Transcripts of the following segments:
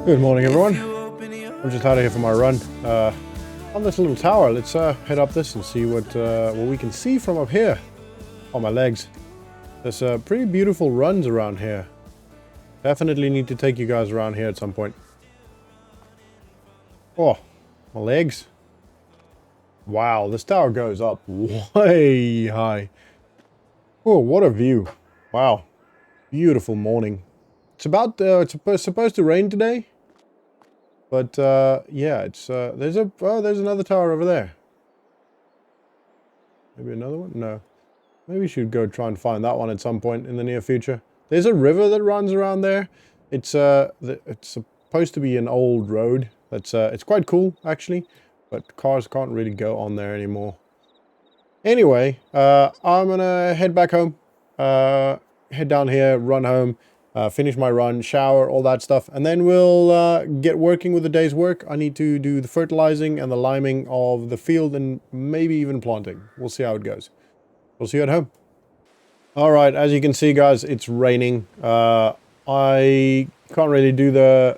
Good morning, everyone. I'm just out of here for my run. On this little tower, let's head up this and see what we can see from up here. On my legs. There's pretty beautiful runs around here. Definitely need to take you guys around here at some point. Oh, my legs. Wow, this tower goes up way high. Oh, what a view. Wow. Beautiful morning. It's about, it's supposed to rain today. But, yeah, it's, there's another tower over there. Maybe another one? No. Maybe we should go try and find that one at some point in the near future. There's a river that runs around there. It's supposed to be an old road. That's, it's quite cool, actually. But cars can't really go on there anymore. Anyway, I'm gonna head back home. Head down here, run home. Finish my run, shower, all that stuff, and then we'll get working with the day's work. I need to do the fertilizing and the liming of the field and maybe even planting. We'll see how it goes. We'll see you at home. Alright, as you can see, guys, it's raining. I can't really do the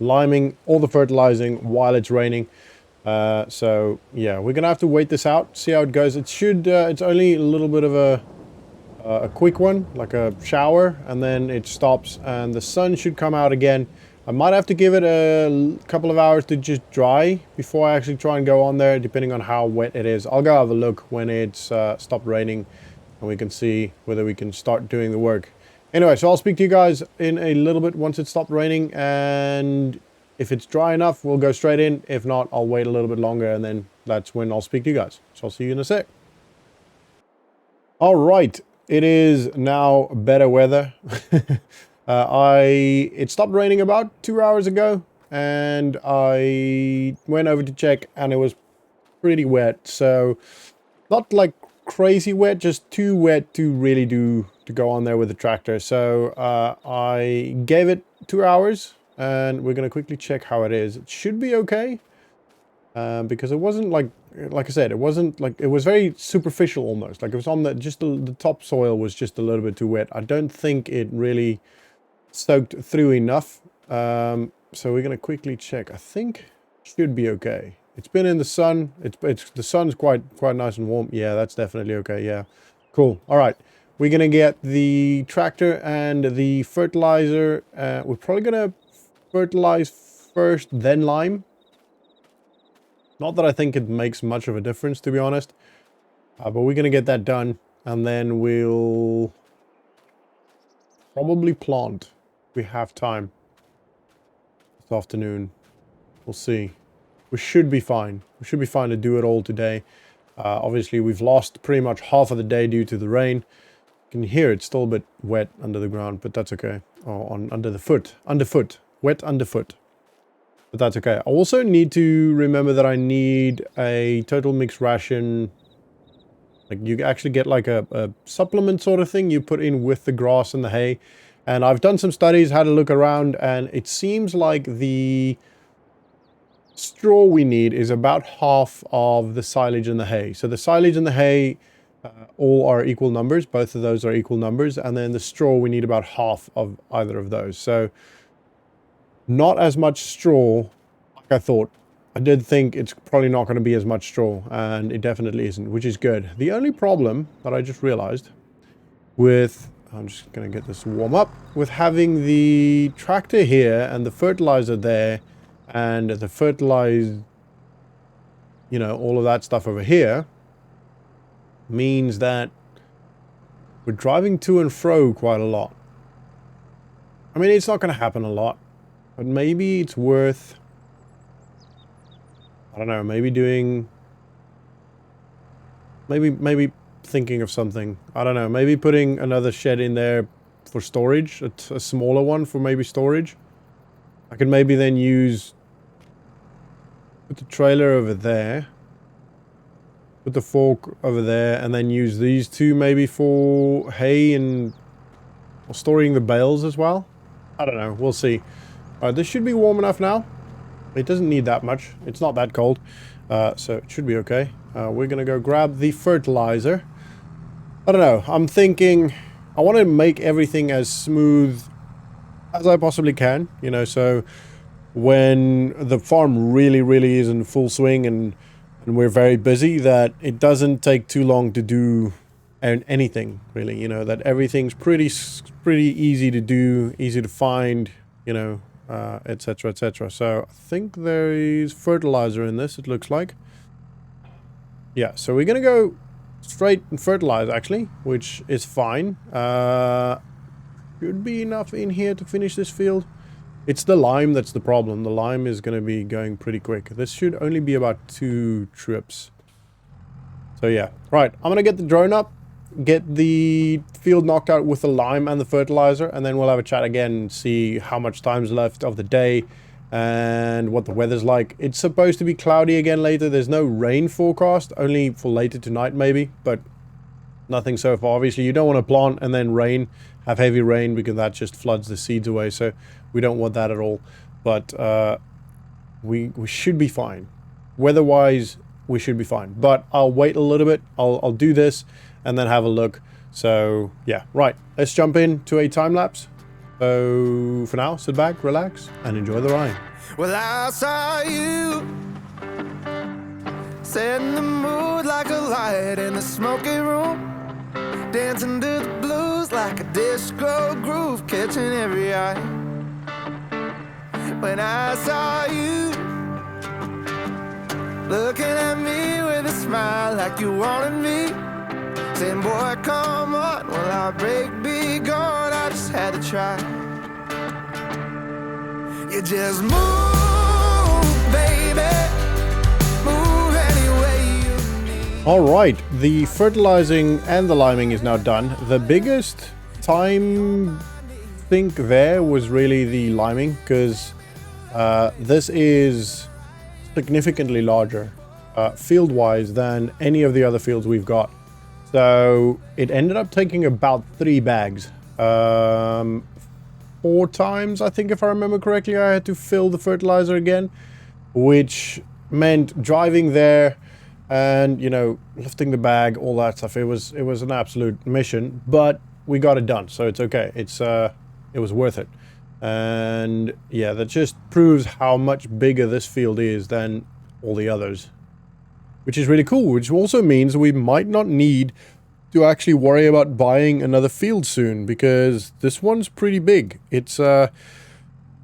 liming or the fertilizing while it's raining. So, yeah, we're gonna have to wait this out, see how it goes. It should, it's only a little bit of a quick one, like a shower, and then it stops and the sun should come out again. I might have to give it a couple of hours to just dry before I actually try and go on there, depending on how wet it is. I'll go have a look when it's stopped raining and we can see whether we can start doing the work. Anyway, so I'll speak to you guys in a little bit once it's stopped raining, and if it's dry enough, we'll go straight in. If not, I'll wait a little bit longer and then that's when I'll speak to you guys. So I'll see you in a sec. All right. It is now better weather. It stopped raining about 2 hours ago, and I went over to check and it was pretty wet. So not like crazy wet, just too wet to really to go on there with the tractor. So I gave it 2 hours and we're going to quickly check how it is. It should be okay. Because it wasn't like I said, it wasn't like, it was very superficial almost. Like it was on the, just the topsoil was just a little bit too wet. I don't think it really soaked through enough. So we're going to quickly check. I think it should be okay. It's been in the sun. The sun's quite nice and warm. Yeah, that's definitely okay. Yeah. Cool. All right. We're going to get the tractor and the fertilizer. We're probably going to fertilize first, then lime. Not that I think it makes much of a difference, to be honest. But we're going to get that done. And then we'll probably plant. We have time. This afternoon. We'll see. We should be fine. We should be fine to do it all today. Obviously, we've lost pretty much half of the day due to the rain. You can hear it's still a bit wet under the ground, but that's okay. Oh, under the foot. Underfoot. Wet underfoot. But that's okay. I also need to remember that I need a total mixed ration. Like you actually get like a supplement sort of thing you put in with the grass and the hay. And I've done some studies, had a look around, and it seems like the straw we need is about half of the silage and the hay. So the silage and the hay all are equal numbers. Both of those are equal numbers. And then the straw, we need about half of either of those. So not as much straw like I thought. I did think it's probably not going to be as much straw, and it definitely isn't, which is good. The only problem that I just realized with, I'm just going to get this to warm up, with having the tractor here and the fertilizer there and the fertilized, you know, all of that stuff over here, means that we're driving to and fro quite a lot. I mean, it's not going to happen a lot. But maybe it's worth, I don't know, maybe doing, maybe thinking of something. I don't know, maybe putting another shed in there for storage, a smaller one for maybe storage. I could maybe then put the trailer over there, put the fork over there, and then use these two maybe for hay and or storing the bales as well. I don't know, we'll see. This should be warm enough now. It doesn't need that much. It's not that cold. So it should be okay. We're going to go grab the fertilizer. I don't know. I'm thinking I want to make everything as smooth as I possibly can. You know, so when the farm really is in full swing and we're very busy, that it doesn't take too long to do anything really, you know, that everything's pretty easy to do, easy to find, you know, etc, etc. So I think there is fertilizer in this, it looks like. Yeah, so we're gonna go straight and fertilize actually, which is fine. Should be enough in here to finish this field. It's the lime that's the problem. The lime is going to be going pretty quick. This should only be about 2 trips. So yeah. Right, I'm going to get the drone up, get the field knocked out with the lime and the fertilizer, and then we'll have a chat again and see how much time's left of the day and what the weather's like. It's supposed to be cloudy again later. There's no rain forecast, only for later tonight maybe, but nothing so far. Obviously, you don't want to plant and then rain, have heavy rain, because that just floods the seeds away. So we don't want that at all. But we should be fine. Weather-wise, we should be fine. But I'll wait a little bit. I'll do this and then have a look. So yeah, right. Let's jump into a time lapse. So for now, sit back, relax, and enjoy the ride. Well, I saw you setting the mood like a light in the smoky room, dancing to the blues like a disco groove, catching every eye. When I saw you looking at me with a smile like you wanted me, saying, boy, come on, will our break be gone? I just had to try. You just move, baby, move any way you need. All right, the fertilizing and the liming is now done. The biggest time sink there was really the liming, because this is significantly larger field-wise than any of the other fields we've got. So it ended up taking about 3 bags. 4 times, I think, if I remember correctly, I had to fill the fertilizer again, which meant driving there and, you know, lifting the bag, all that stuff. It was an absolute mission, but we got it done, so it's okay. It was worth it. And yeah, that just proves how much bigger this field is than all the others, which is really cool, which also means we might not need to actually worry about buying another field soon, because this one's pretty big. It's we'll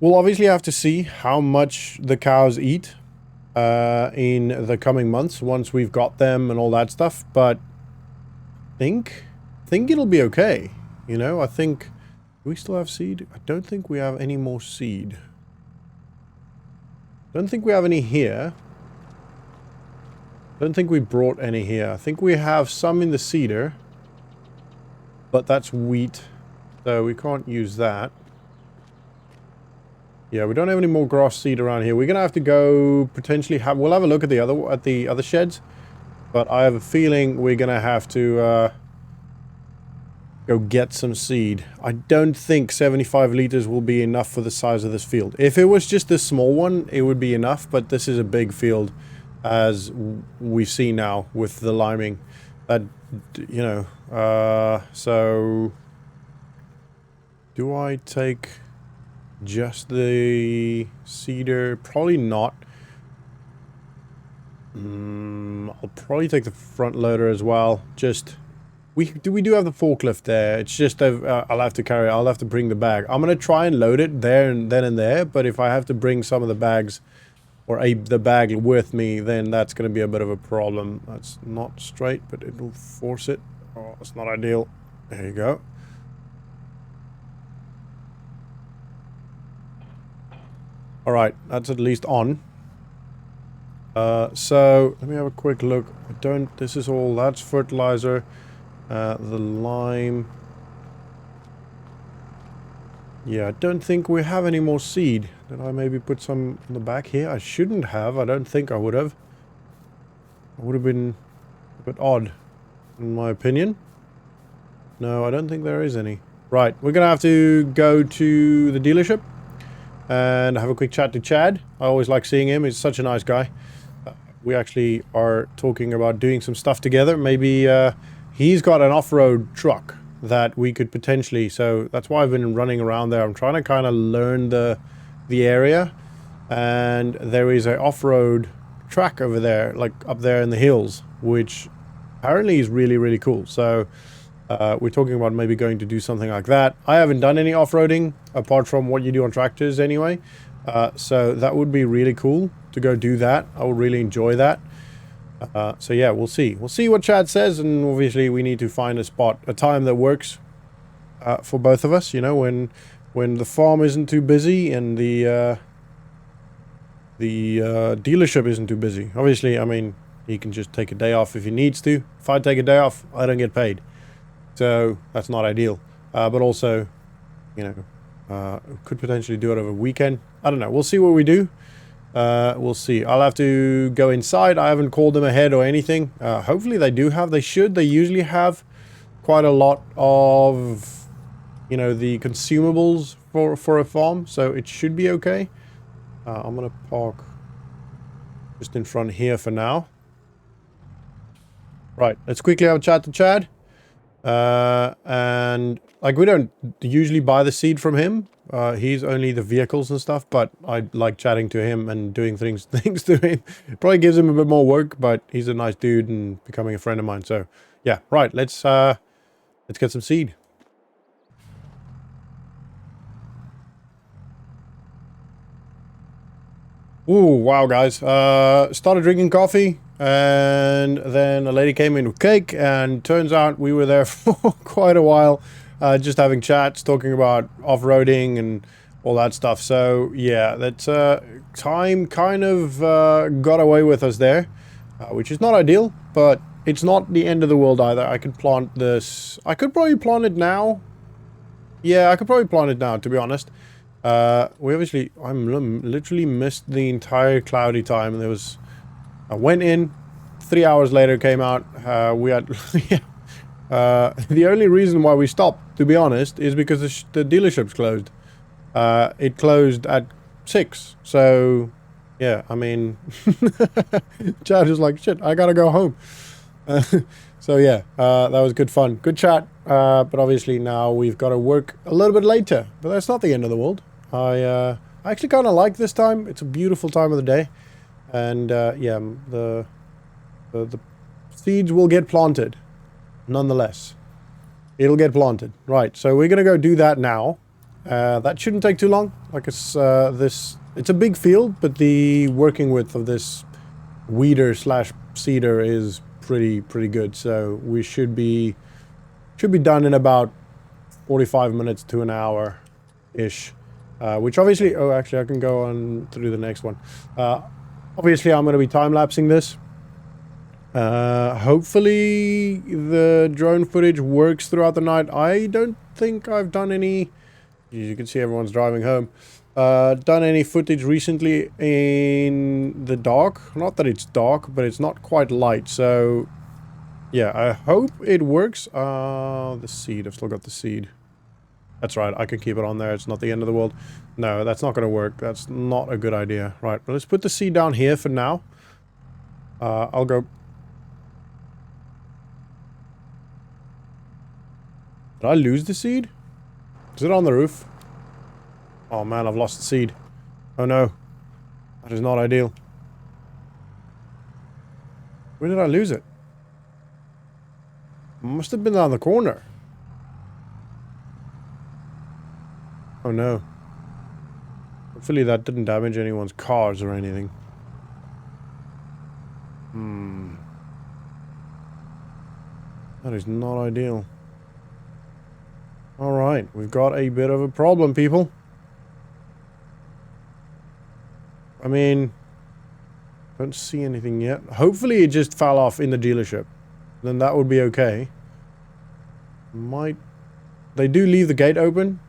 obviously have to see how much the cows eat in the coming months once we've got them and all that stuff, but I think it'll be okay. You know, I think, do we still have seed? I don't think we have any more seed. Don't think we have any here. Don't think we brought any here. I think we have some in the cedar, but that's wheat, so we can't use that. Yeah, we don't have any more grass seed around here. We're gonna have to go potentially we'll have a look at the other sheds, but I have a feeling we're gonna have to go get some seed. I don't think 75 liters will be enough for the size of this field. If it was just this small one, it would be enough, but this is a big field, as we've seen now with the liming. That, you know, so do I take just the cedar? Probably not. I'll probably take the front loader as well. Just we do have the forklift there. It's just I'll have to bring the bag. I'm gonna try and load it there and then and there, but if I have to bring some of the bags or the bag with me, then that's going to be a bit of a problem. That's not straight, but it will force it. Oh, it's not ideal. There you go. All right, that's at least on. So let me have a quick look. This is all, that's fertilizer. The lime. Yeah, I don't think we have any more seed. Did I maybe put some in the back here? I shouldn't have. I don't think I would have. It would have been a bit odd, in my opinion. No, I don't think there is any. Right, we're going to have to go to the dealership and have a quick chat to Chad. I always like seeing him. He's such a nice guy. We actually are talking about doing some stuff together. Maybe he's got an off-road truck that we could potentially, so that's why I've been running around there. I'm trying to kind of learn the area, and there is a off-road track over there, like up there in the hills, which apparently is really, really cool. So we're talking about maybe going to do something like that. I haven't done any off-roading apart from what you do on tractors anyway. So that would be really cool to go do that. I would really enjoy that. So yeah, we'll see. We'll see what Chad says, and obviously we need to find a time that works for both of us. You know, when the farm isn't too busy and the dealership isn't too busy. Obviously, I mean, he can just take a day off if he needs to. If I take a day off, I don't get paid. So that's not ideal. But also, you know, could potentially do it over a weekend. I don't know. We'll see what we do. We'll see. I'll have to go inside. I haven't called them ahead or anything. Hopefully they do have. They should. They usually have quite a lot of, you know, the consumables for a farm. So it should be okay. I'm going to park just in front here for now. Right. Let's quickly have a chat to Chad. And like, we don't usually buy the seed from him. He's only the vehicles and stuff, but I like chatting to him and doing things to him. It probably gives him a bit more work, but he's a nice dude and becoming a friend of mine. So yeah, right. Let's get some seed. Ooh, wow, guys. Started drinking coffee, and then a lady came in with cake, and turns out we were there for quite a while, just having chats, talking about off-roading and all that stuff. So, yeah, that time kind of got away with us there, which is not ideal, but it's not the end of the world either. I could plant this. I could probably plant it now. Yeah, I could probably plant it now, to be honest. We obviously, literally missed the entire cloudy time, and there was, I went in, 3 hours later came out, we had, the only reason why we stopped, to be honest, is because the dealership's closed. It closed at 6, so, yeah, I mean, Chad was like, shit, I gotta go home. So yeah, that was good fun, good chat, but obviously now we've got to work a little bit later, but that's not the end of the world. I actually kind of like this time. It's a beautiful time of the day, and yeah, the seeds will get planted nonetheless. It'll get planted. Right, so we're gonna go do that now. That shouldn't take too long. Like it's a big field, but the working width of this weeder / seeder is pretty good, so we should be done in about 45 minutes to an hour ish, which obviously, oh, actually I can go on through the next one. Obviously I'm going to be time-lapsing this. Hopefully the drone footage works throughout the night. I don't think I've done any, you can see everyone's driving home, done any footage recently in the dark. Not that it's dark, but it's not quite light, so yeah, I hope it works. The seed, I've still got the seed. That's right, I can keep it on there, it's not the end of the world. No, that's not gonna work, that's not a good idea. Right, but let's put the seed down here for now. I'll go. Did I lose the seed? Is it on the roof? Oh man, I've lost the seed. Oh no. That is not ideal. Where did I lose it? Must have been down the corner. Oh no. Hopefully that didn't damage anyone's cars or anything. That is not ideal. Alright, we've got a bit of a problem, people. I mean, don't see anything yet. Hopefully it just fell off in the dealership. Then that would be okay. They do leave the gate open,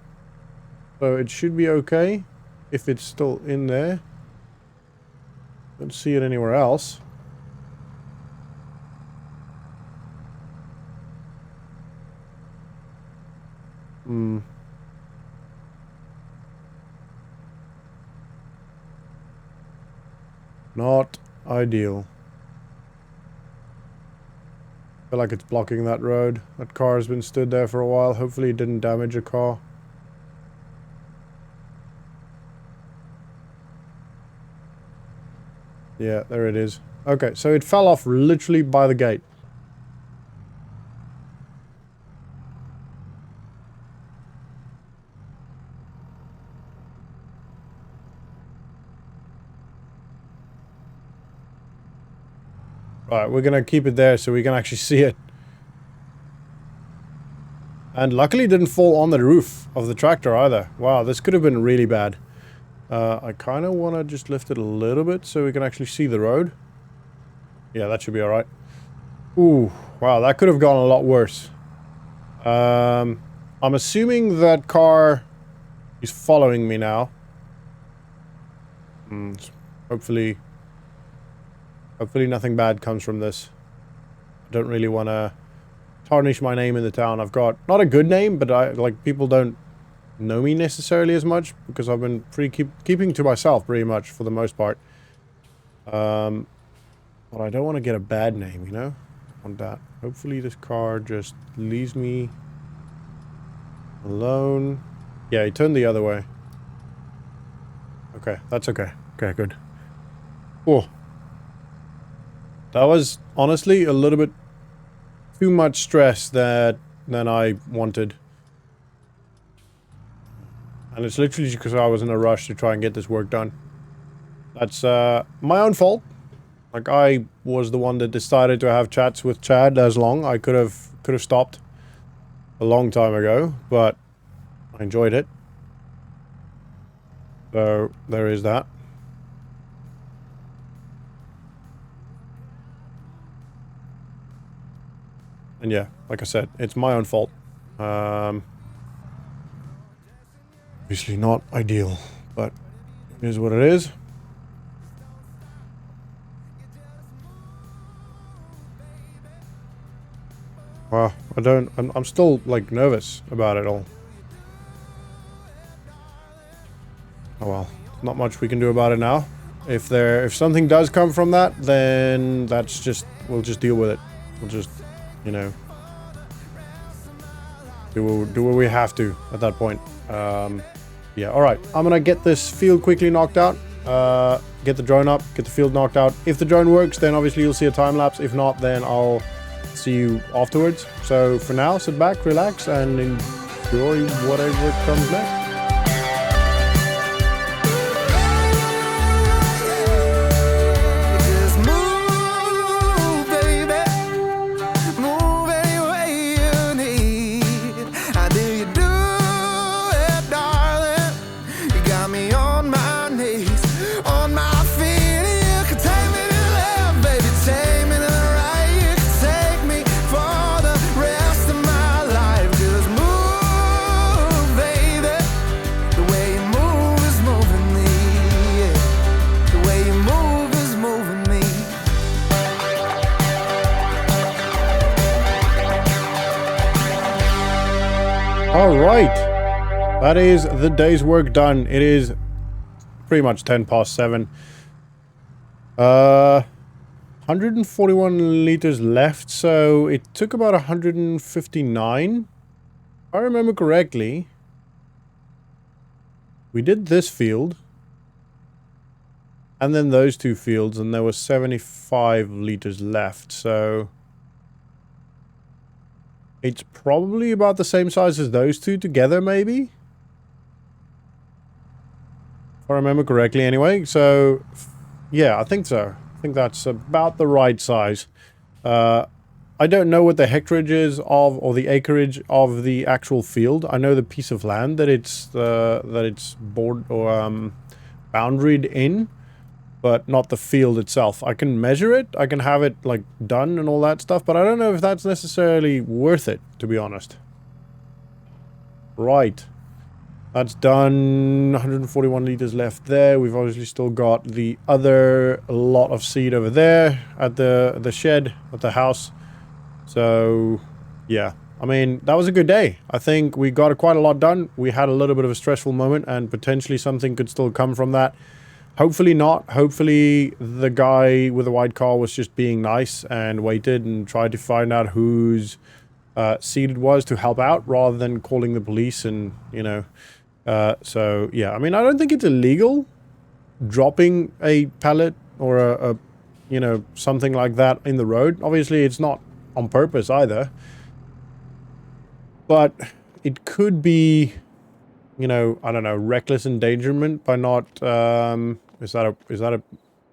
so it should be okay if it's still in there. Don't see it anywhere else. Not ideal. I feel like it's blocking that road. That car has been stood there for a while. Hopefully it didn't damage a car. Yeah, there it is. Okay, so it fell off literally by the gate. Right, we're gonna keep it there so we can actually see it. And luckily it didn't fall on the roof of the tractor either. Wow, this could have been really bad. I kind of want to just lift it a little bit so we can actually see the road. Yeah, that should be alright. Ooh, wow, that could have gone a lot worse. I'm assuming that car is following me now. Hopefully nothing bad comes from this. I don't really want to tarnish my name in the town. I've got not a good name, but like people don't know me necessarily as much because I've been keeping to myself pretty much for the most part. But I don't want to get a bad name, you know? On that. Hopefully this car just leaves me alone. Yeah, he turned the other way. Okay, that's okay. Okay, good. Oh. That was honestly a little bit too much stress than I wanted. And it's literally because I was in a rush to try and get this work done. That's my own fault. Like, I was the one that decided to have chats with Chad as long. I could have stopped a long time ago, but I enjoyed it. So, there is that. And yeah, like I said, it's my own fault. Obviously not ideal, but it is what it is. Wow, I'm still, like, nervous about it all. Oh well, not much we can do about it now. If something does come from that, then that's just, we'll just deal with it. We'll just, you know, do what we have to at that point. Yeah, alright. I'm gonna get this field quickly knocked out. Get the drone up, get the field knocked out. If the drone works, then obviously you'll see a time lapse. If not, then I'll see you afterwards. So for now, sit back, relax, and enjoy whatever comes next. Just move, baby. Move any way you need. How do you do it, darling? You got me on my knees, on my feet. You can take me to the left, baby. Take me to the right. You can take me for the rest of my life. Just move, baby. The way you move is moving me. Yeah. The way you move is moving me. Alright. That is the day's work done. It is pretty much 10 past 7. 141 liters left, so it took about 159. If I remember correctly, we did this field, and then those two fields, and there was 75 liters left, so it's probably about the same size as those two together, maybe? If I remember correctly, anyway. So, yeah, I think so. I think that's about the right size. I don't know what the hectarage is of, or the acreage of the actual field. I know the piece of land that it's board or boundaried in, but not the field itself. I can measure it. I can have it like done and all that stuff, but I don't know if that's necessarily worth it, to be honest. Right. That's done. 141 liters left there. We've obviously still got the other lot of seed over there at the shed, at the house. So, yeah. I mean, that was a good day. I think we got quite a lot done. We had a little bit of a stressful moment, and potentially something could still come from that. Hopefully not. Hopefully the guy with the white car was just being nice and waited and tried to find out whose seed it was to help out, rather than calling the police and, you know... so, yeah. I mean, I don't think it's illegal dropping a pallet or a you know, something like that in the road. Obviously, it's not on purpose either. But it could be, you know, I don't know, reckless endangerment by not, is that a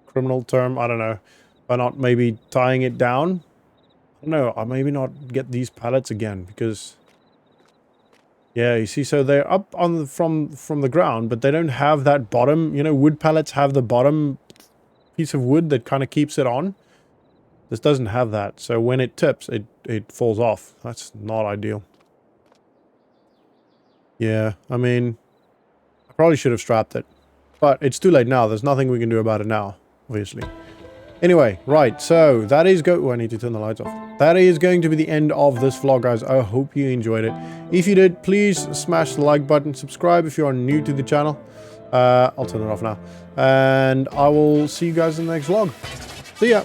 criminal term? I don't know. By not maybe tying it down. I don't know. I'll maybe not get these pallets again because, yeah, you see, so they're up on the, from the ground, but they don't have that bottom, you know, wood pallets have the bottom piece of wood that kind of keeps it on. This doesn't have that. So when it tips, it falls off. That's not ideal. Yeah, I mean, I probably should have strapped it. But it's too late now. There's nothing we can do about it now, obviously. Anyway, right, so that is oh, I need to turn the lights off. That is going to be the end of this vlog, guys. I hope you enjoyed it. If you did, please smash the like button. Subscribe if you are new to the channel. I'll turn it off now. And I will see you guys in the next vlog. See ya!